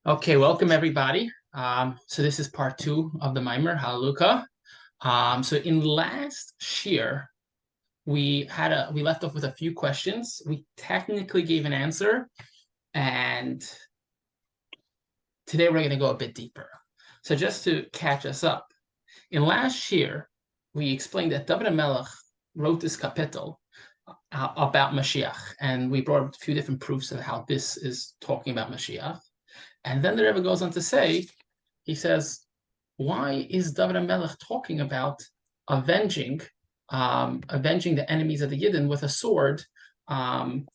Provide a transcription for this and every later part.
Okay, welcome everybody. So this is part two of the Mimer, Haleluya. So in last year, we left off with a few questions. We technically gave an answer, and today we're going to go a bit deeper. So just to catch us up, in last year, we explained that David Melech wrote this kapitel about Mashiach, and we brought up a few different proofs of how this is talking about Mashiach. And then the Rebbe goes on to say, he says, why is David HaMelech talking about avenging the enemies of the Yidden with a sword? Isn't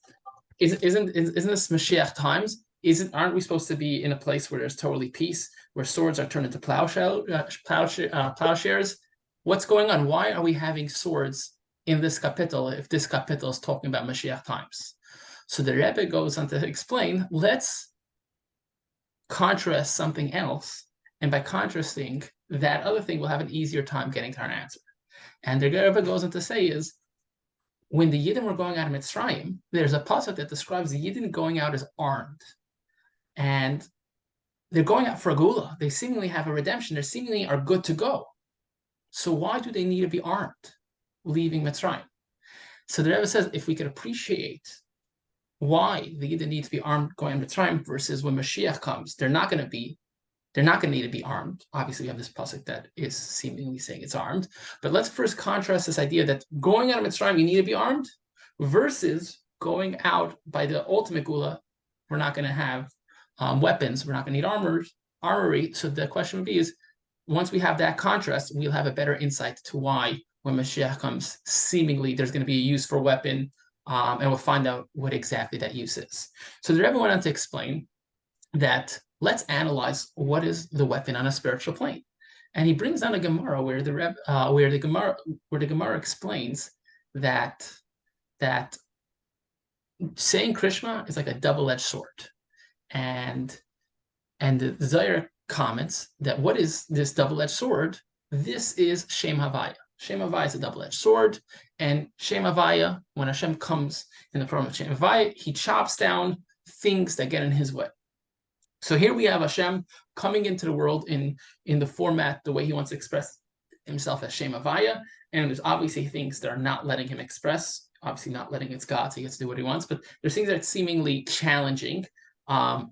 this Mashiach times? Aren't we supposed to be in a place where there's totally peace, where swords are turned into plowshares? What's going on? Why are we having swords in this kapitel if this kapitel is talking about Mashiach times? So the Rebbe goes on to explain, let's contrast something else, and by contrasting that other thing, we'll have an easier time getting to our answer. And the Rebbe goes on to say is, when the Yidden were going out of Mitzrayim, there's a pasuk that describes the Yidden going out as armed, and they're going out for a gula. They seemingly have a redemption. They seemingly are good to go. So why do they need to be armed leaving Mitzrayim? So the Rebbe says, if we could appreciate why the Yidden need to be armed going to Mitzrayim versus when Mashiach comes, they're not going to need to be armed. Obviously, we have this pasuk that is seemingly saying it's armed. But let's first contrast this idea that going out of Mitzrayim, you need to be armed, versus going out by the ultimate gula, we're not going to have weapons, we're not going to need armory. So the question would be is, once we have that contrast, we'll have a better insight to why when Mashiach comes, seemingly there's going to be a use for a weapon, and we'll find out what exactly that use is. So the Rebbe went on to explain that let's analyze what is the weapon on a spiritual plane, and he brings down a Gemara where the Gemara explains that saying Krishma is like a double-edged sword, and the Zohar comments that what is this double-edged sword? This is Shem Havaya. Shem Havaya is a double-edged sword, and Shem Havaya, when Hashem comes in the form of Shem Havaya, he chops down things that get in his way. So here we have Hashem coming into the world in the format, the way he wants to express himself as Shem Havaya, and there's obviously things that are not letting him express, obviously not letting it's God, so he gets to do what he wants, but there's things that are seemingly challenging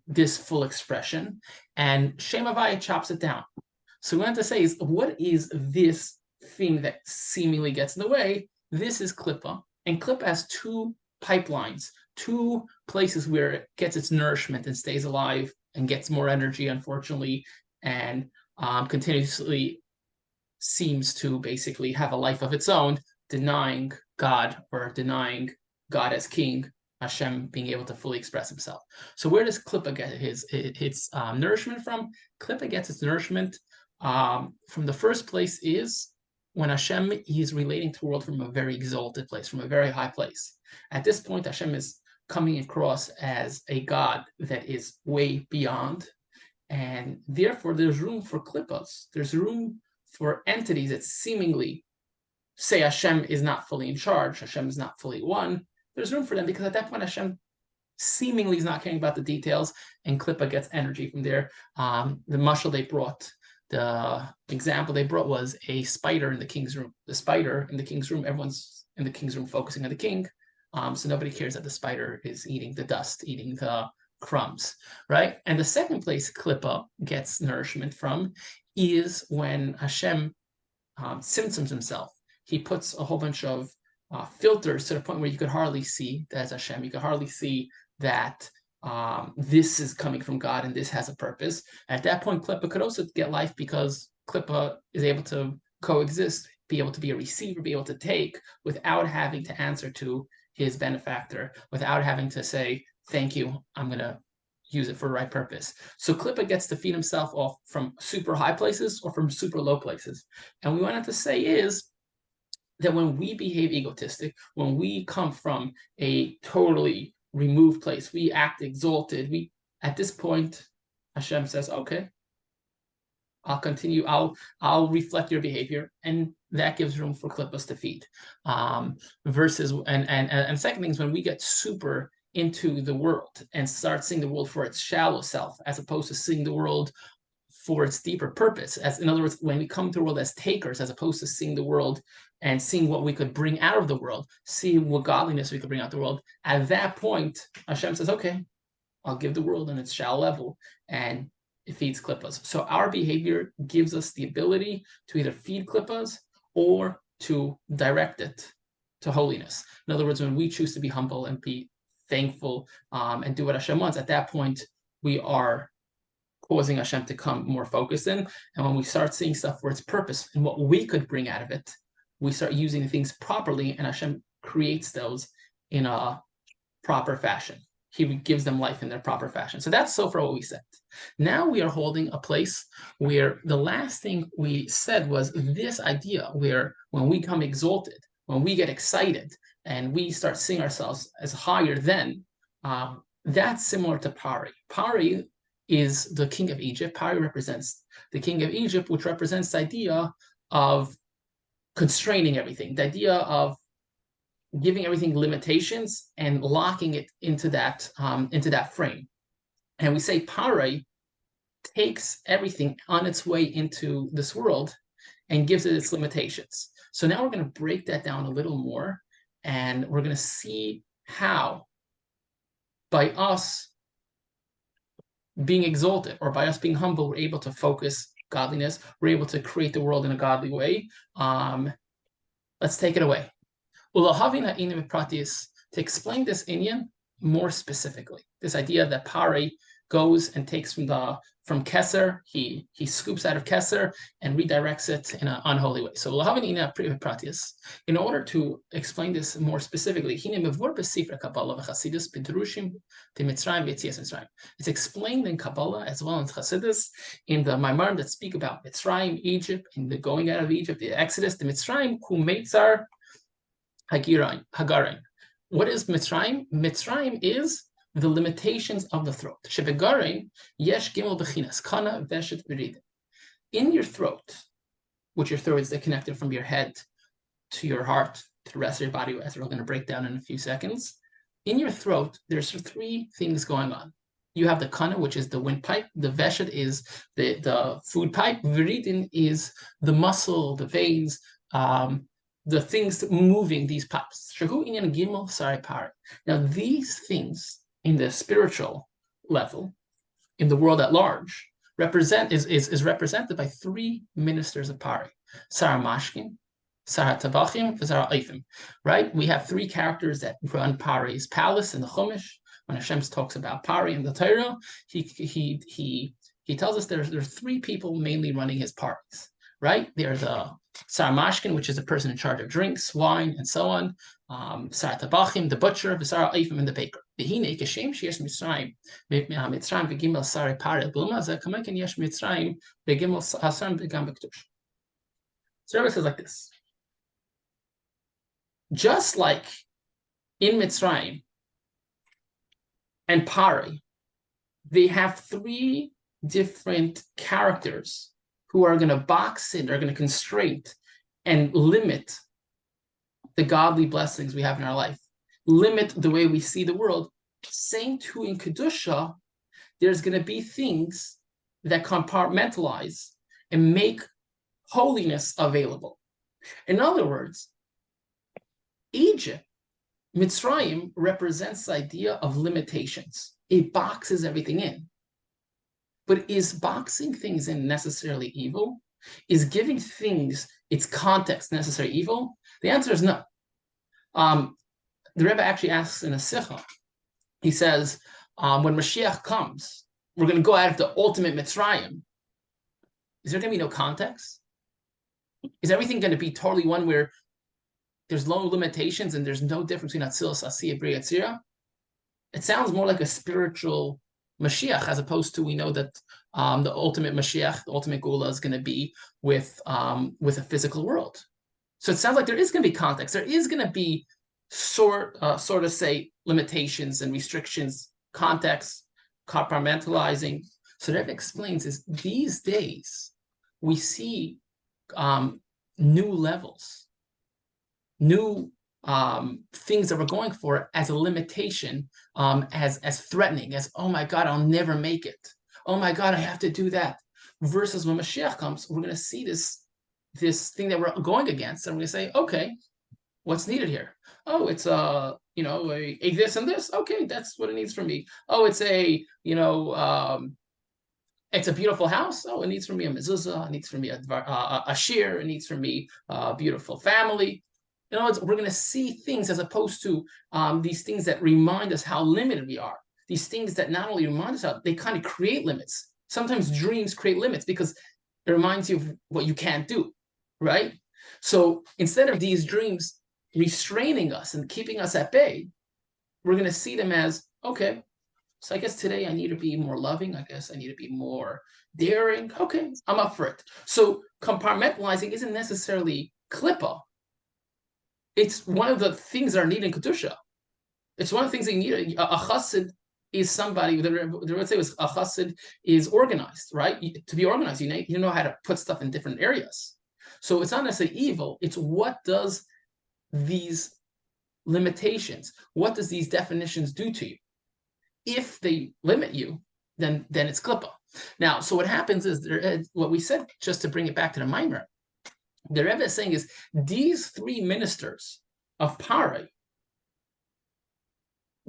this full expression, and Shem Havaya chops it down. So we want to say is, what is this thing that seemingly gets in the way? This is Klippa, and Klippa has two pipelines, two places where it gets its nourishment and stays alive and gets more energy, unfortunately, and continuously seems to basically have a life of its own, denying God or denying God as king, Hashem being able to fully express himself. So where does Klippa get its nourishment from? Klippa gets its nourishment from the first place is when Hashem is relating to the world from a very exalted place, from a very high place. At this point, Hashem is coming across as a God that is way beyond, and therefore there's room for klippas. There's room for entities that seemingly say Hashem is not fully in charge, Hashem is not fully one. There's room for them because at that point Hashem seemingly is not caring about the details, and klippa gets energy from there. The mashal they brought, the example they brought was a spider in the king's room. The spider in the king's room, everyone's in the king's room focusing on the king. So nobody cares that the spider is eating the dust, eating the crumbs, right? And the second place Klippa gets nourishment from is when Hashem symptoms himself. He puts a whole bunch of filters to the point where you could hardly see that's Hashem. You could hardly see that this is coming from God and this has a purpose. At that point, Klippa could also get life because Klippa is able to coexist, be able to be a receiver, be able to take without having to answer to his benefactor, without having to say, thank you, I'm going to use it for the right purpose. So Klippa gets to feed himself off from super high places or from super low places. And what we wanted to say is that when we behave egotistic, when we come from a totally removed place, we act exalted, at this point, Hashem says, okay, I'll continue, I'll reflect your behavior, and that gives room for klippas to feed. Versus, and second thing is when we get super into the world and start seeing the world for its shallow self, as opposed to seeing the world for its deeper purpose. As in other words, when we come to the world as takers, as opposed to seeing the world and seeing what we could bring out of the world, seeing what godliness we could bring out of the world, at that point, Hashem says, okay, I'll give the world on its shallow level, and it feeds klippas. So our behavior gives us the ability to either feed klippas or to direct it to holiness. In other words, when we choose to be humble and be thankful and do what Hashem wants, at that point, we are causing Hashem to come more focused in. And when we start seeing stuff for its purpose and what we could bring out of it, we start using things properly, and Hashem creates those in a proper fashion. He gives them life in their proper fashion. So that's so far what we said. Now we are holding a place where the last thing we said was this idea where when we come exalted, when we get excited and we start seeing ourselves as higher than, that's similar to Pari. Pari is the king of Egypt. Pari represents the king of Egypt, which represents the idea of constraining everything, the idea of giving everything limitations and locking it into that frame. And we say Pari takes everything on its way into this world and gives it its limitations. So now we're going to break that down a little more, and we're going to see how by us being exalted or by us being humble, we're able to focus godliness. We're able to create the world in a godly way. Let's take it away. To explain this inyan more specifically, this idea that Pari goes and takes from Keser, he scoops out of Keser and redirects it in an unholy way. So in order to explain this more specifically, it's explained in Kabbalah as well as Chassidus, in the Maimarim that speak about Mitzrayim, Egypt, in the going out of Egypt, the Exodus, the Mitzrayim, Kumeitzar, Hagarin. What is Mitzrayim? Mitzrayim is the limitations of the throat. Shebegarin yesh gimel bechinas kana veshet v'ridim. In your throat, which your throat is connected from your head to your heart to the rest of your body, as we're going to break down in a few seconds. In your throat, there's three things going on. You have the kana, which is the windpipe. The veshet is the food pipe. V'ridim is the muscle, the veins, the things moving these pipes. Now, these things in the spiritual level, in the world at large, is represented by three ministers of Pari: Sarah Mashkin, Sarah Tabachim, and Sarah Eifim. Right? We have three characters that run Pari's palace in the Chumash. When Hashem talks about Pari in the Torah, he tells us there are three people mainly running his parties. Right? There's a Sarah Mashkin, which is the person in charge of drinks, wine, and so on. Sarah Tabachim, the butcher, Sarah Eifim, and the baker. Sarah says like this. Just like in Mitzrayim and Pari, they have three different characters who are going to box in, are going to constrain and limit the godly blessings we have in our life, limit the way we see the world. Same too in Kedusha, there's going to be things that compartmentalize and make holiness available. In other words, Egypt, Mitzrayim, represents the idea of limitations. It boxes everything in. But is boxing things in necessarily evil? Is giving things its context necessarily evil? The answer is no. The Rebbe actually asks in a Sikha, he says, when Mashiach comes, we're going to go out of the ultimate Mitzrayim. Is there going to be no context? Is everything going to be totally one where there's no limitations and there's no difference between Atzilus, Asiyah, Bria, Tzira? It sounds more like a spiritual Mashiach, as opposed to, we know that the ultimate Mashiach, the ultimate Gula, is going to be with a physical world. So it sounds like there is going to be context. There is going to be sort of say limitations and restrictions, context, compartmentalizing. So that explains is these days we see new levels, new things that we're going for as a limitation, as threatening, as, oh my God, I'll never make it. Oh my God, I have to do that. Versus when Mashiach comes, we're going to see this thing that we're going against, and we're going to say, okay, what's needed here? Oh, it's a this and this. Okay, that's what it needs from me. Oh, it's it's a beautiful house. Oh, it needs from me a mezuzah. It needs from me a shear. It needs from me a beautiful family. In other words, we're going to see things as opposed to these things that remind us how limited we are. These things that not only remind us how, they kind of create limits. Sometimes dreams create limits because it reminds you of what you can't do, right? So instead of these dreams restraining us and keeping us at bay, we're going to see them as, okay, so I guess today I need to be more loving. I guess I need to be more daring. Okay, I'm up for it. So compartmentalizing isn't necessarily klippa. It's one of the things that are needed in kedusha. It's one of the things that you need. A chassid is somebody. The Rebbe say was a chassid is organized, right? To be organized, you know how to put stuff in different areas. So it's not necessarily evil. It's what does these limitations, what does these definitions do to you? If they limit you, then it's klippa. Now, so what happens is what we said, just to bring it back to the Maimer, the Rebbe is saying is these three ministers of Pari,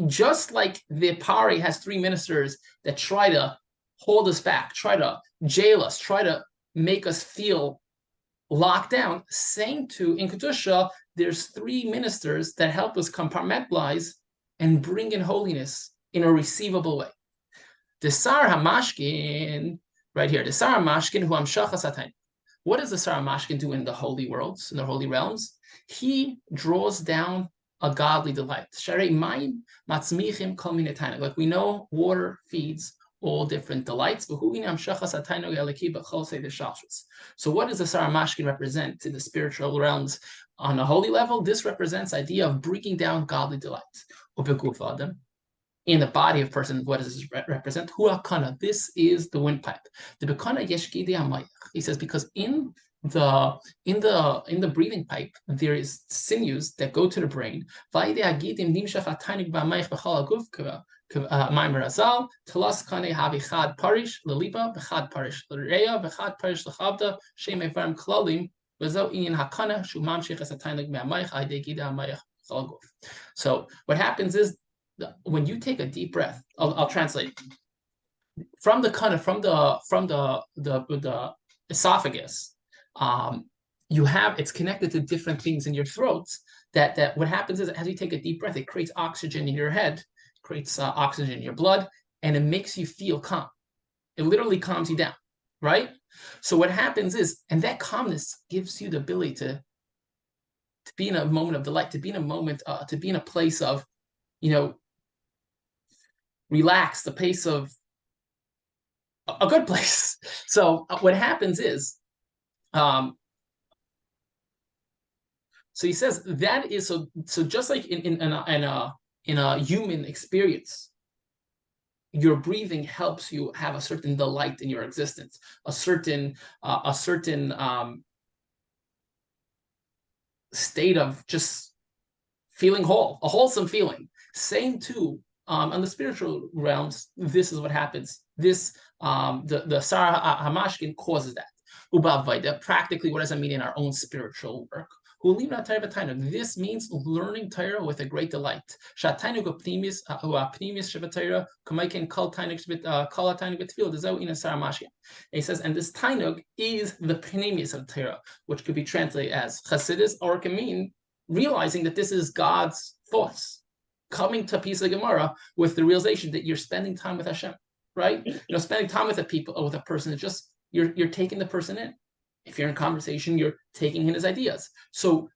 just like the Pari has three ministers that try to hold us back, try to jail us, try to make us feel locked down, same too in Kedusha, there's three ministers that help us compartmentalize and bring in holiness in a receivable way. The Sar HaMashkin, right here, the Sar HaMashkin, who Amshachas Atayin. What does the Sar HaMashkin do in the holy worlds, in the holy realms? He draws down a godly delight. Sharei Mayim Matzmichim Kol Minei Tainug. Like we know, water feeds all different delights. So what does the Sar HaMashkin represent in the spiritual realms on a holy level? This represents the idea of bringing down godly delights. In the body of person, what does this represent? Huakana. This is the windpipe. The bekana yeshgidi hamayach. He says because in the breathing pipe there is sinews that go to the brain. Maimer Azal, Talas Kane Havi Chad Parish, Laliba, Bechad Parish, Rea, Bechad Parish, Lachabda, Shem Evarm Klolim, Without Ian Hakana, Shumam Shechas Atainik Meamayach, Idegida Mayach Chalgov. So what happens is when you take a deep breath, I'll translate from the kind of from the esophagus. You have it's connected to different things in your throats. That what happens is as you take a deep breath, it creates oxygen in your head, creates oxygen in your blood, and it makes you feel calm. It literally calms you down, right? So what happens is, and that calmness gives you the ability to be in a moment of delight, to be in a moment, to be in a place of, relax, the place of a good place. So what happens is, so he says that is so just like in a human experience, your breathing helps you have a certain delight in your existence, a certain state of just feeling whole, a wholesome feeling. Same too on the spiritual realms. This is what happens. This the Sar HaMashkin causes that. Ubavaida, practically, what does that mean in our own spiritual work? This means learning Torah with a great delight. He says, and this tainug is the pneumius of Torah, which could be translated as Chassidus, or it can mean realizing that this is God's thoughts, coming to a piece of Gemara with the realization that you're spending time with Hashem, right? Spending time with a people or with a person is just you're taking the person in. If you're in conversation, you're taking in his ideas. So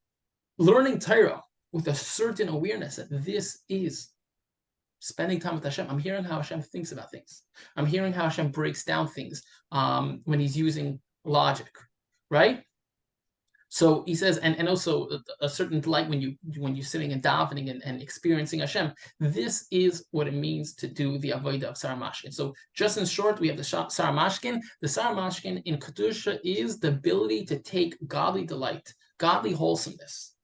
learning Torah with a certain awareness that this is spending time with Hashem. I'm hearing how Hashem thinks about things. I'm hearing how Hashem breaks down things when he's using logic, right? So he says, and also a certain delight when you're sitting and davening and experiencing Hashem. This is what it means to do the avodah of Sar HaMashkin. So just in short, we have the Sar HaMashkin. The Sar HaMashkin in Kedusha is the ability to take godly delight, godly wholesomeness,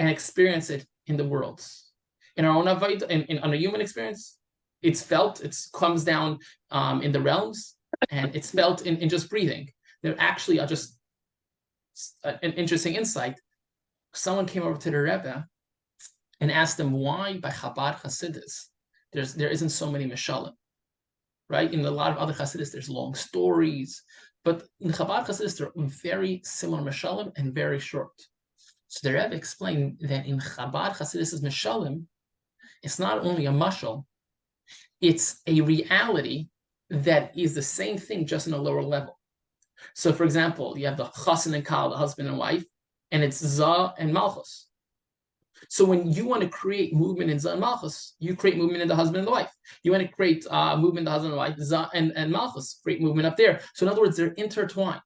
and experience it in the worlds. In our own avodah, on a human experience, it's felt, it comes down in the realms, and it's felt in just breathing. There actually are just an interesting insight. Someone came over to the Rebbe and asked him why by Chabad Hasidus there isn't so many Mishalim, right? In a lot of other Hasidus, there's long stories, but in Chabad Hasidus, they're very similar Mishalim and very short. So the Rebbe explained that in Chabad Hasidus' Mishalim, it's not only a mashal, it's a reality that is the same thing, just in a lower level. So, for example, you have the chassan and kal, the husband and wife, and it's Zah and Malchus. So when you want to create movement in Zah and Malchus, you create movement in the husband and the wife. You want to create movement in the husband and the wife, Zah and Malchus, create movement up there. So in other words, they're intertwined.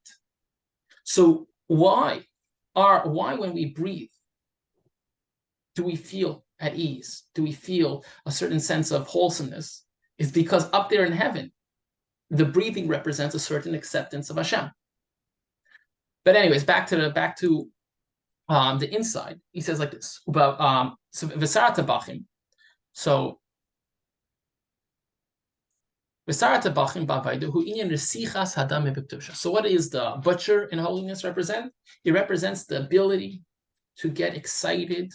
So why when we breathe, do we feel at ease? Do we feel a certain sense of wholesomeness? It's because up there in heaven, the breathing represents a certain acceptance of Hashem. But anyways, back to the inside. He says like this about so Vesarata Bachim. So Vesarata Bachim Bavaidu Hu Inyan Resichas Hadam B'Kedusha. So what is the butcher in holiness represent? It represents the ability to get excited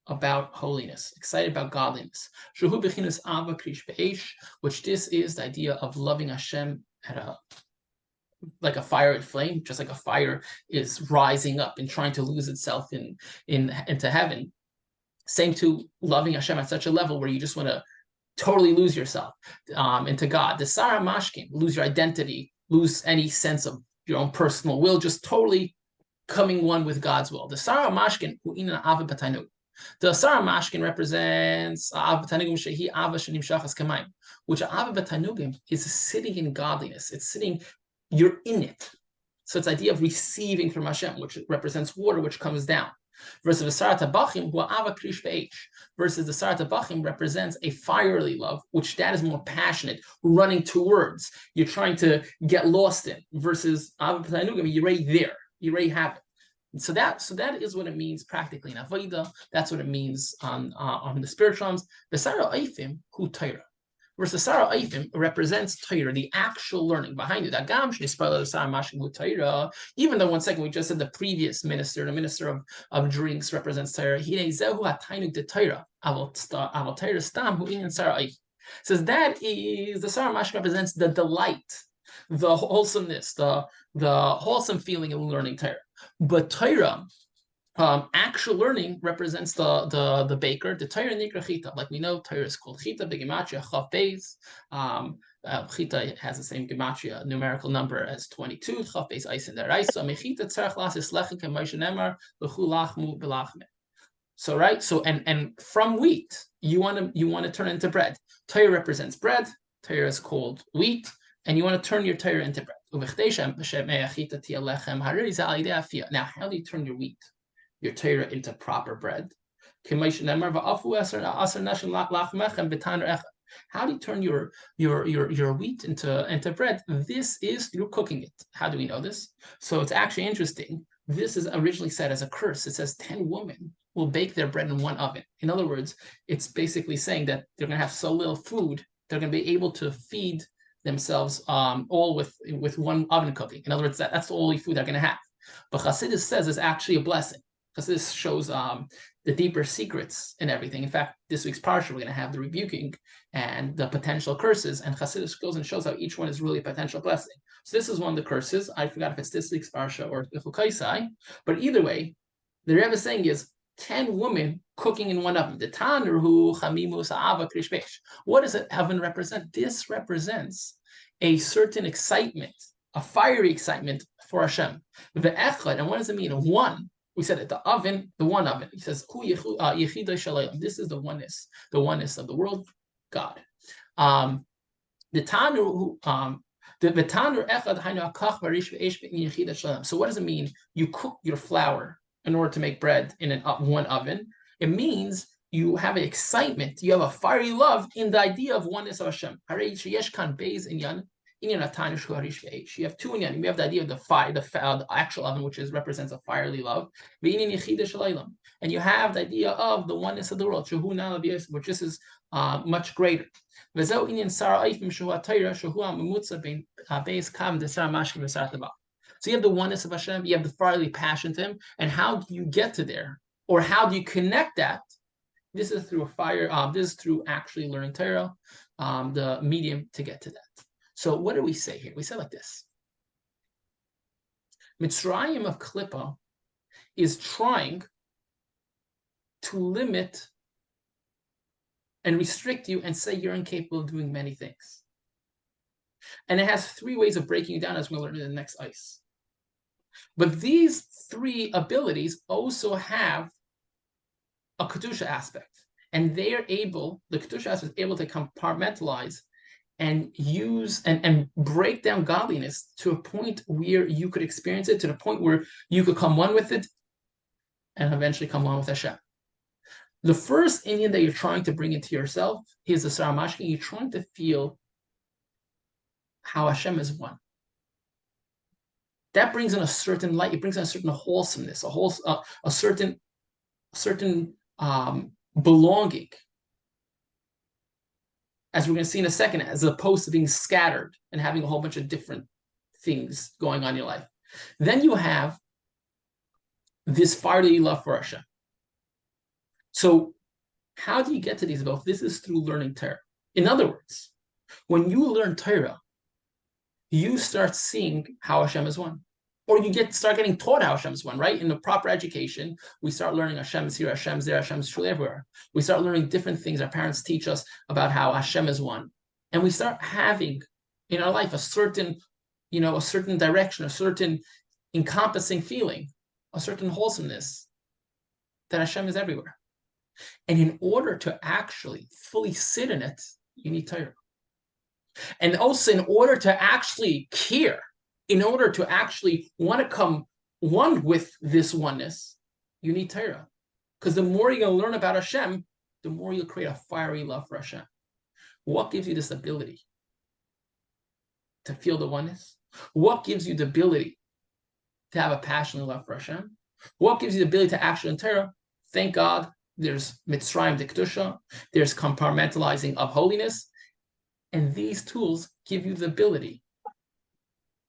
about holiness, excited about godliness. Shehu B'Chinus Ava Krish Be'esh, which this is the idea of loving Hashem at like a fire at flame, just like a fire is rising up and trying to lose itself into heaven. Same to loving Hashem at such a level where you just want to totally lose yourself into God. The Sarah Mashkin, lose your identity, lose any sense of your own personal will, just totally coming one with God's will. The Sarah Mashkin, the Sarah Mashkin represents which is sitting in godliness. It's sitting, you're in it. So it's the idea of receiving from Hashem, which represents water, which comes down. Versus the Sarat HaBachim, versus the Sarat HaBachim represents a fiery love, which that is more passionate, running towards. You're trying to get lost in. Versus Ava B'Tanugim, you're right there. You already have it. So that is what it means practically in Avodah. That's what it means on the spiritual realms. The Sarah Eifim hu Torah, versus Sarah Eifim represents Torah, the actual learning behind it. Even though 1 second we just said the previous minister, the minister of drinks represents Torah. Says that is the Sarah Mashkin represents the delight, the wholesomeness, the wholesome feeling of learning Torah. But Torah, actual learning represents the baker. The Torah nikra chita, like we know, Torah is called chita, b'gematria chav beis. Chita has the same gematria numerical number as 22. Chav beis eisen deraisa. Mechita tzarich lasis lechem k'moshe nemar l'chu lachmu b'lachme. So right, so and from wheat you want to turn into bread. Torah represents bread. Torah is called wheat, and you want to turn your Torah into bread. Now, how do you turn your wheat, your Torah, into proper bread? How do you turn your wheat into bread? This is through cooking it. How do we know this? So it's actually interesting. This is originally said as a curse. It says 10 women will bake their bread in one oven. In other words, it's basically saying that they're going to have so little food, they're going to be able to feed themselves all with one oven cooking. In other words, that's the only food they're going to have. But Chassidus says it's actually a blessing. Chassidus shows the deeper secrets in everything. In fact, this week's parsha, we're going to have the rebuking and the potential curses, and Chassidus goes and shows how each one is really a potential blessing. So this is one of the curses. I forgot if it's this week's parsha or Kaisai, but either way, the Rebbe is saying is 10 women cooking in one oven. The Tanurhu Chamimus Ava Krishbesh. What does an oven represent? This represents a certain excitement, a fiery excitement for Hashem. The Echad, and what does it mean? One. We said it, the oven, the one oven. He says, this is the oneness of the world, God. The Tanur, the Tanur Echad Hainu Akach Varish Ve'esh Ve'in Shalom. So what does it mean? You cook your flour in order to make bread in one oven. It means you have an excitement, you have a fiery love in the idea of oneness of Hashem. You have two inyanim. We have the idea of the fire, the actual oven, which represents a fiery love. And you have the idea of the oneness of the world, which this is much greater. So you have the oneness of Hashem, you have the fiery passion to Him, and how do you get to there? Or how do you connect that? This is through a fire, this is through actually learning Torah, the medium to get to that. So what do we say here? We say like this. Mitzrayim of Klippa is trying to limit and restrict you and say you're incapable of doing many things. And it has three ways of breaking you down, as we'll learn in the next ice. But these three abilities also have a Kedusha aspect. And they are able, the Kedusha aspect is able to compartmentalize and use and break down godliness to a point where you could experience it, to the point where you could come one with it and eventually come one with Hashem. The first Indian that you're trying to bring into yourself is the Sarah Mashkin. You're trying to feel how Hashem is one. That brings in a certain light. It brings in a certain wholesomeness, a certain belonging, as we're going to see in a second, as opposed to being scattered and having a whole bunch of different things going on in your life. Then you have this fire that you love for Hashem. So how do you get to these both? This is through learning Torah. In other words, when you learn Torah, you start seeing how Hashem is one. Or you start getting taught how Hashem is one, right? In the proper education, we start learning Hashem is here, Hashem is there, Hashem is truly everywhere. We start learning different things. Our parents teach us about how Hashem is one. And we start having in our life a certain direction, a certain encompassing feeling, a certain wholesomeness that Hashem is everywhere. And in order to actually fully sit in it, you need Torah. And also in order to actually care, in order to actually want to come one with this oneness, you need Torah. Because the more you're going to learn about Hashem, the more you'll create a fiery love for Hashem. What gives you this ability to feel the oneness? What gives you the ability to have a passionate love for Hashem? What gives you the ability to actually in Torah? Thank God, there's Mitzrayim de Kedusha, there's compartmentalizing of holiness, and these tools give you the ability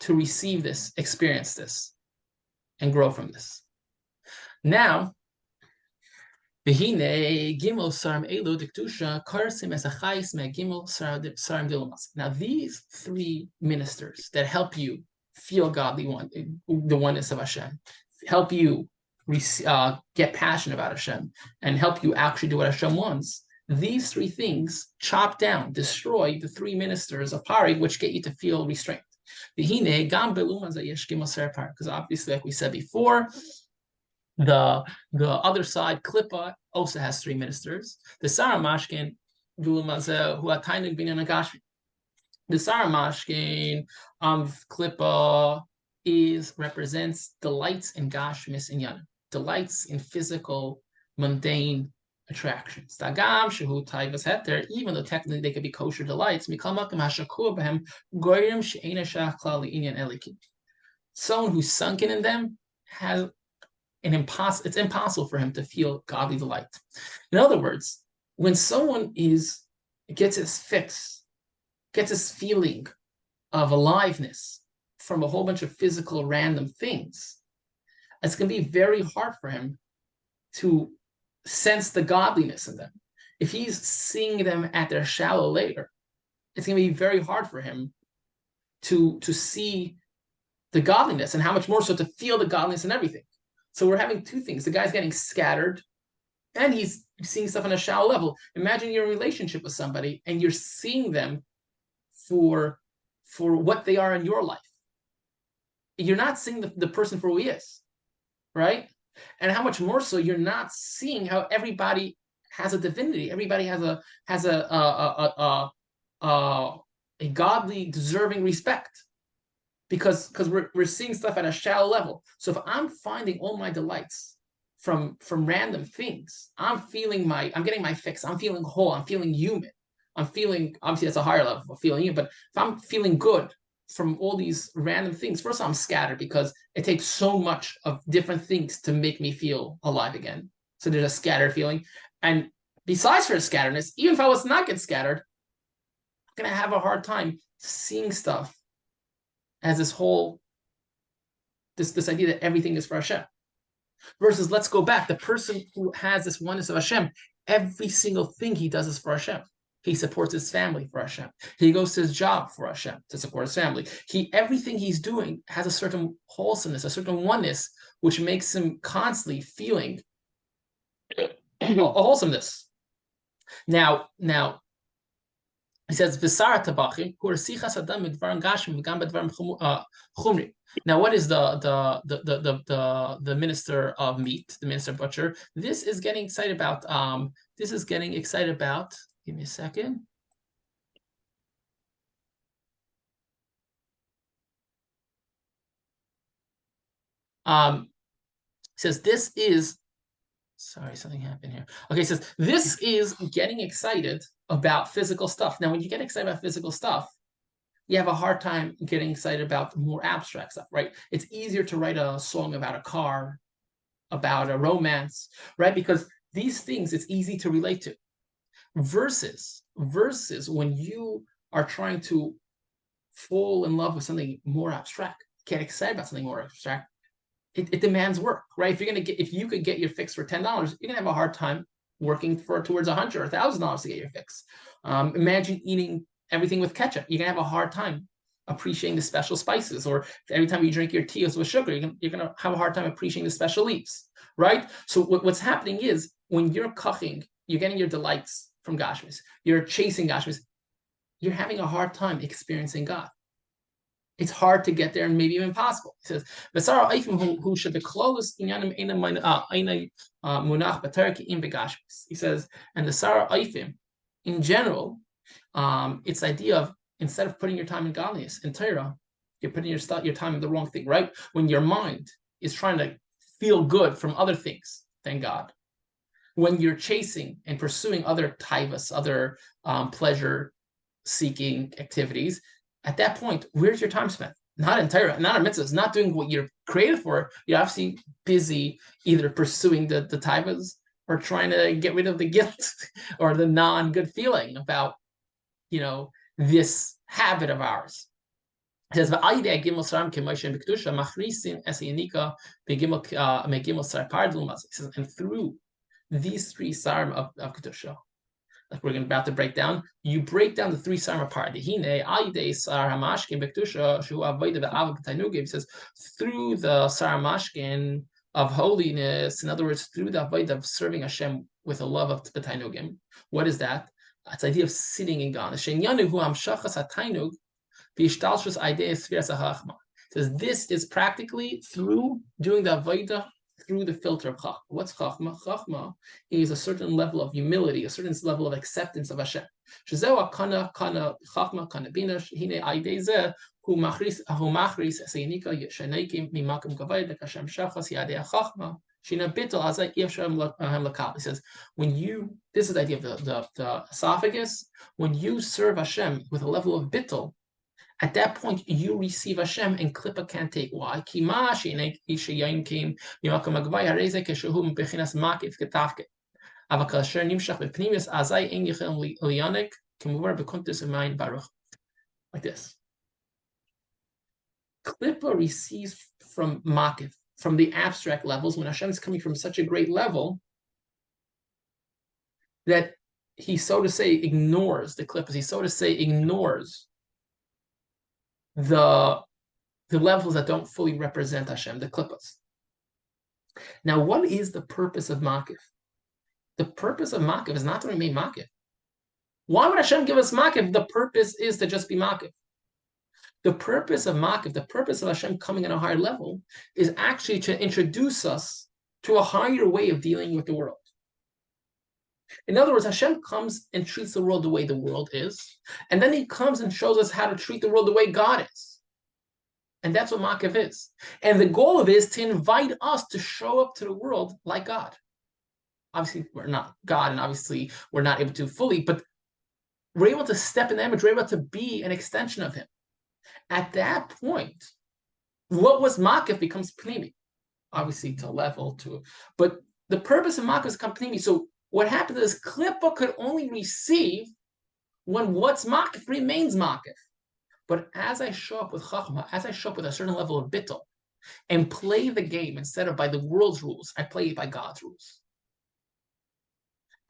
to receive this, experience this, and grow from this. Now, now these three ministers that help you feel godly the oneness of Hashem, help you get passionate about Hashem, and help you actually do what Hashem wants. These three things chop down, destroy the three ministers of Pari, which get you to feel restraint. Because obviously, like we said before, the other side, Klippa, also has three ministers. The Sarah Mashkin, the Sarah Mashkin of Klippa represents delights in Gashmis and Yana, delights in physical, mundane attractions. Even though technically they could be kosher delights, someone who's sunken in them has it's impossible for him to feel godly delight. In other words, when someone gets his fix, gets his feeling of aliveness from a whole bunch of physical random things, it's going to be very hard for him to sense the godliness in them. If he's seeing them at their shallow layer, it's going to be very hard for him to see the godliness, and how much more so to feel the godliness in everything. So we're having two things. The guy's getting scattered, and he's seeing stuff on a shallow level. Imagine you're in a relationship with somebody, and you're seeing them for what they are in your life. You're not seeing the person for who he is, right? And how much more so you're not seeing how everybody has a divinity. Everybody has a godly, deserving respect, because we're seeing stuff at a shallow level. So if I'm finding all my delights from random things, I'm getting my fix. I'm feeling whole. I'm feeling human. I'm feeling, obviously that's a higher level of feeling human, but if I'm feeling good, from all these random things. First of all, I'm scattered because it takes so much of different things to make me feel alive again. So there's a scattered feeling. And besides for the scatteredness, even if I was not get scattered, I'm going to have a hard time seeing stuff as this idea that everything is for Hashem. Versus, let's go back. The person who has this oneness of Hashem, every single thing he does is for Hashem. He supports his family for Hashem. He goes to his job for Hashem to support his family. Everything he's doing has a certain wholesomeness, a certain oneness, which makes him constantly feeling a wholesomeness. Now, he says, "V'sara tabachim hu sichas adam midvarim gashim v'gam bedvarim chumri." Now, what is the minister of meat, the minister of butcher? This is getting excited about. Give me a second. Says this is. Sorry, something happened here. Okay, it says this is getting excited about physical stuff. Now, when you get excited about physical stuff, you have a hard time getting excited about more abstract stuff, right? It's easier to write a song about a car, about a romance, right? Because these things, it's easy to relate to. Versus when you are trying to fall in love with something more abstract, get excited about something more abstract, it demands work, right? If you could get your fix for $10, you're gonna have a hard time working towards $100 or $1,000 to get your fix. Imagine eating everything with ketchup. You're gonna have a hard time appreciating the special spices, or every time you drink your tea with sugar, you're gonna have a hard time appreciating the special leaves, right? So what's happening is when you're kuching, you're getting your delights from Gashmis, you're chasing Gashmis, you're having a hard time experiencing God. It's hard to get there and maybe even impossible. He says, who should be close munach in begashmis. He says, and the Sarah Eifim, in general, it's the idea of instead of putting your time in godliness, in Torah, you're putting your time in the wrong thing, right? When your mind is trying to feel good from other things than God. When you're chasing and pursuing other taivas, other pleasure-seeking activities, at that point, where's your time spent? Not in Torah, not in mitzvahs, not doing what you're created for. You're obviously busy either pursuing the taivas or trying to get rid of the guilt or the non-good feeling about, this habit of ours. It says, and through these three sarim of Kedusha, like we're about to break down, you break down the three sarim apart. He says, through the saramashkin of holiness, in other words, through the avodah of serving Hashem with a love of b'tainugim. What is that? It's the idea of sitting in God. It says this is practically through doing the avodah through the filter of Chachma. What's Chachma? Chachma is a certain level of humility, a certain level of acceptance of Hashem. Chachma kana bina hine aideze hu machris seyinika shenekim mimakim gavayda kashem shachas yadei Chachma shina bitol azay yevshem lakal. He says this is the idea of the esophagus. When you serve Hashem with a level of bittul, at that point, you receive Hashem, and Klippa can't take. Why? Like this. Klippa receives from Makif, from the abstract levels, when Hashem is coming from such a great level, that he, so to say, ignores the Klippas. He, so to say, ignores the levels that don't fully represent Hashem, the klippas. Now, what is the purpose of Makif? The purpose of Makif is not to remain Makif. Why would Hashem give us Makif? The purpose is to just be Makif. The purpose of Makif, the purpose of Hashem coming at a higher level, is actually to introduce us to a higher way of dealing with the world. In other words, Hashem comes and treats the world the way the world is, and then he comes and shows us how to treat the world the way God is. And that's what Makif is. And the goal of it is to invite us to show up to the world like God. Obviously, we're not God, and obviously we're not able to fully, but we're able to step in the image, we're able to be an extension of him. At that point, what was makif becomes pnimi. Obviously, to level to, but the purpose of makif is pnimi. So what happens is klippa could only receive when what's makif remains makif. But as I show up with chachma, as I show up with a certain level of bittul, and play the game instead of by the world's rules, I play it by God's rules.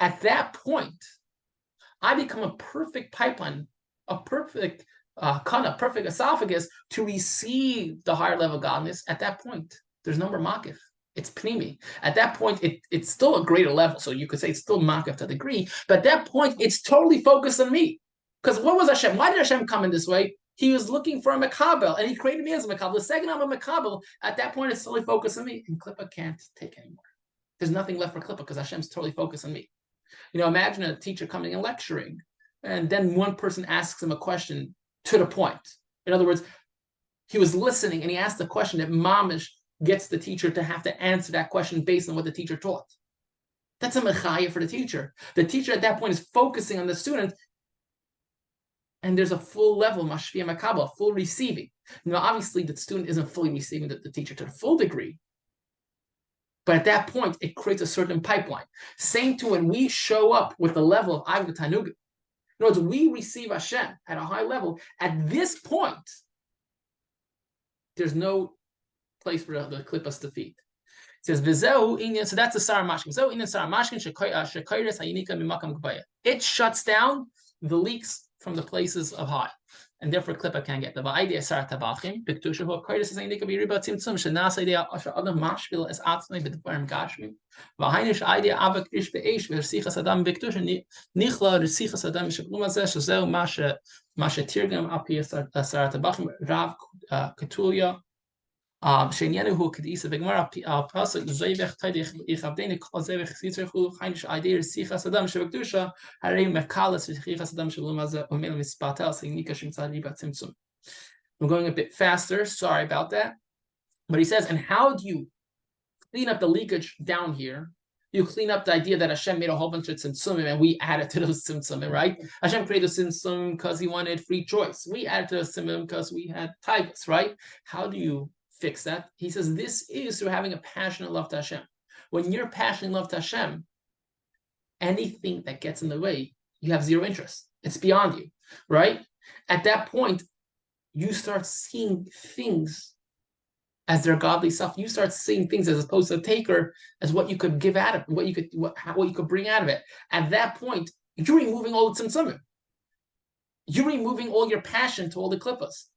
At that point, I become a perfect pipeline, a perfect kana, perfect esophagus to receive the higher level godness. At that point, there's no more makif. It's pnimi. At that point, it's still a greater level. So you could say it's still makif to a degree, but at that point, it's totally focused on me. Because what was Hashem? Why did Hashem come in this way? He was looking for a makabel, and he created me as a makabel. The second I'm a makabel, at that point, it's totally focused on me, and Klippa can't take anymore. There's nothing left for Klippa because Hashem's totally focused on me. Imagine a teacher coming and lecturing, and then one person asks him a question to the point. In other words, he was listening and he asked the question that mamish gets the teacher to have to answer that question based on what the teacher taught. That's a mechaya for the teacher. The teacher at that point is focusing on the student, and there's a full level, mashpia makabel, full receiving. Now, obviously, the student isn't fully receiving the teacher to the full degree, but at that point, it creates a certain pipeline. Same to when we show up with the level of Ag Tanugim. In other words, we receive Hashem at a high level. At this point, there's no place for the klippas to feed. It says, so that's the Sar Mashkin. It shuts down the leaks from the places of high, and therefore klippa can't get the idea. Sar tabachim biktusha hu koyres is inika biriba tzimtzum shenas idea asher adam mashpil es atzmei b'dvarim gashmim v'hainish idea avak ish be'esh v'ersichas adam biktusha nichla ersichas adam sheklum azeh shezeu mashe tirgam api sar tabachim rav ketulia. Shenyanu kedisa v'gemara pasuk zayvech taydich ichavdeni kol zayvech sitzrechu chainish idea sichas adam shebekdusha harei mekalas sichas adam shelumazeh umel mispatel signika shimtzadi batzimtzum. I'm going a bit faster. Sorry about that. But he says, and how do you clean up the leakage down here? You clean up the idea that Hashem made a whole bunch of tzimtzumim and we added to those tzimtzumim, right? Hashem created tzimtzum because he wanted free choice. We added to those tzimtzumim because we had tigers, right? How do you fix that? He says this is through having a passionate love to Hashem. When you're passionate love to Hashem, anything that gets in the way, you have zero interest. It's beyond you, right? At that point, you start seeing things as their godly self. You start seeing things as opposed to a taker as what you could give out of, what you could bring out of it. At that point, you're removing all the tzimtzumim. You're removing all your passion to all the klippas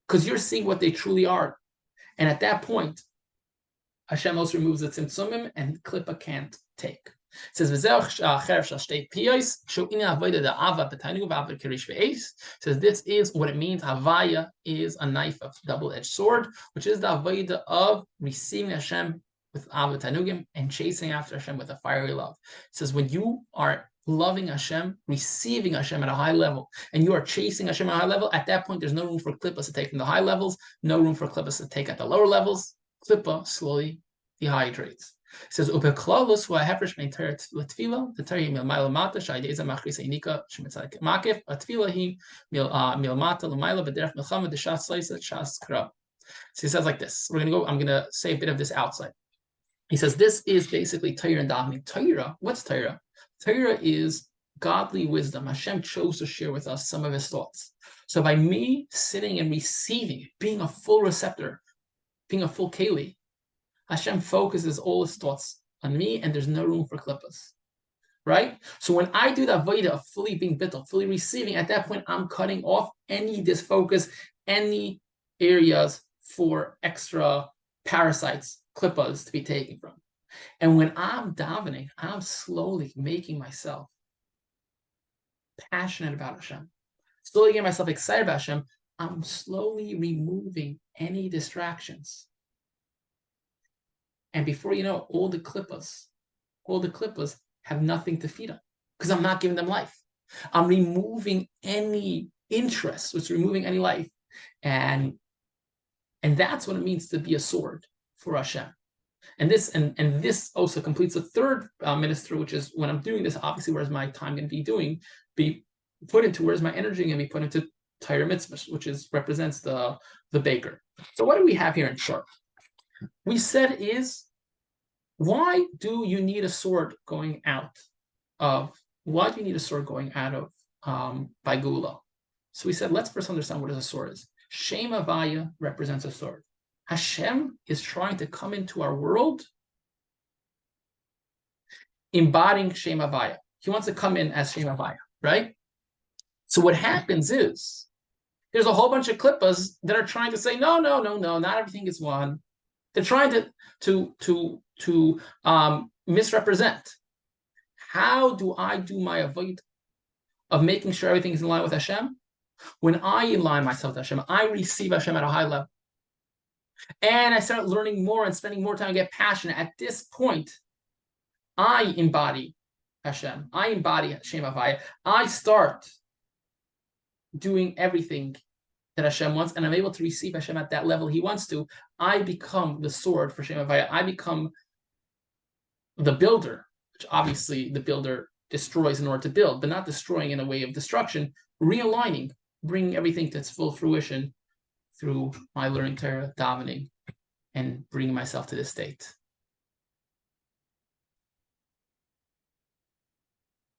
because you're seeing what they truly are. And at that point, Hashem also removes the tzimtzumim and klippa can't take. It says, says this is what it means. Havaya is a knife of double-edged sword, which is the avodah of receiving Hashem with Ava Tanugim and chasing after Hashem with a fiery love. It says when you are loving Hashem, receiving Hashem at a high level, and you are chasing Hashem at a high level, at that point, there's no room for klippas to take from the high levels, no room for klippas to take at the lower levels. Klippa slowly dehydrates. It says, "Upeklalus wa hefresh mein Torah l'tefila, the Torah milmayla mata sha'ideza machrisa inika shemitzak makif, a tefila he milmata l'mayla b'derech milchama d'shas leisa shas kra." So he says like this. I'm gonna say a bit of this outside. He says this is basically Torah and davening. Torah, what's Torah? Torah is godly wisdom. Hashem chose to share with us some of his thoughts. So by me sitting and receiving, being a full receptor, being a full keli, Hashem focuses all his thoughts on me, and there's no room for klippas, right? So when I do that avodah of fully being bittul, fully receiving, at that point, I'm cutting off any disfocus, any areas for extra parasites, klippas to be taken from. And when I'm davening, I'm slowly making myself passionate about Hashem, slowly getting myself excited about Hashem. I'm slowly removing any distractions. And before you know, all the klippas have nothing to feed on because I'm not giving them life. I'm removing any interest, which is removing any life. And that's what it means to be a sword for Hashem. And this also completes the third ministry, which is when I'm doing this, obviously, where's my time going to be put into, where's my energy going to be put into Torah mitzvah, which represents the baker. So what do we have here in short? We said is, why do you need a sword going out of by Gula? So we said, let's first understand what a sword is. Shem Havaya represents a sword. Hashem is trying to come into our world embodying Shem Havaya. He wants to come in as Shem Havaya, right? So what happens is, there's a whole bunch of klippas that are trying to say, no, not everything is one. They're trying to misrepresent. How do I do my avoid of making sure everything is in line with Hashem? When I align myself with Hashem, I receive Hashem at a high level. And I start learning more and spending more time, get passionate. At this point, I embody Hashem. I embody Shem Havaya. I start doing everything that Hashem wants, and I'm able to receive Hashem at that level He wants to. I become the sword for Shem Havaya. I become the builder, which obviously the builder destroys in order to build, but not destroying in a way of destruction, realigning, bringing everything to its full fruition through my learning Torah, davening, and bringing myself to this state.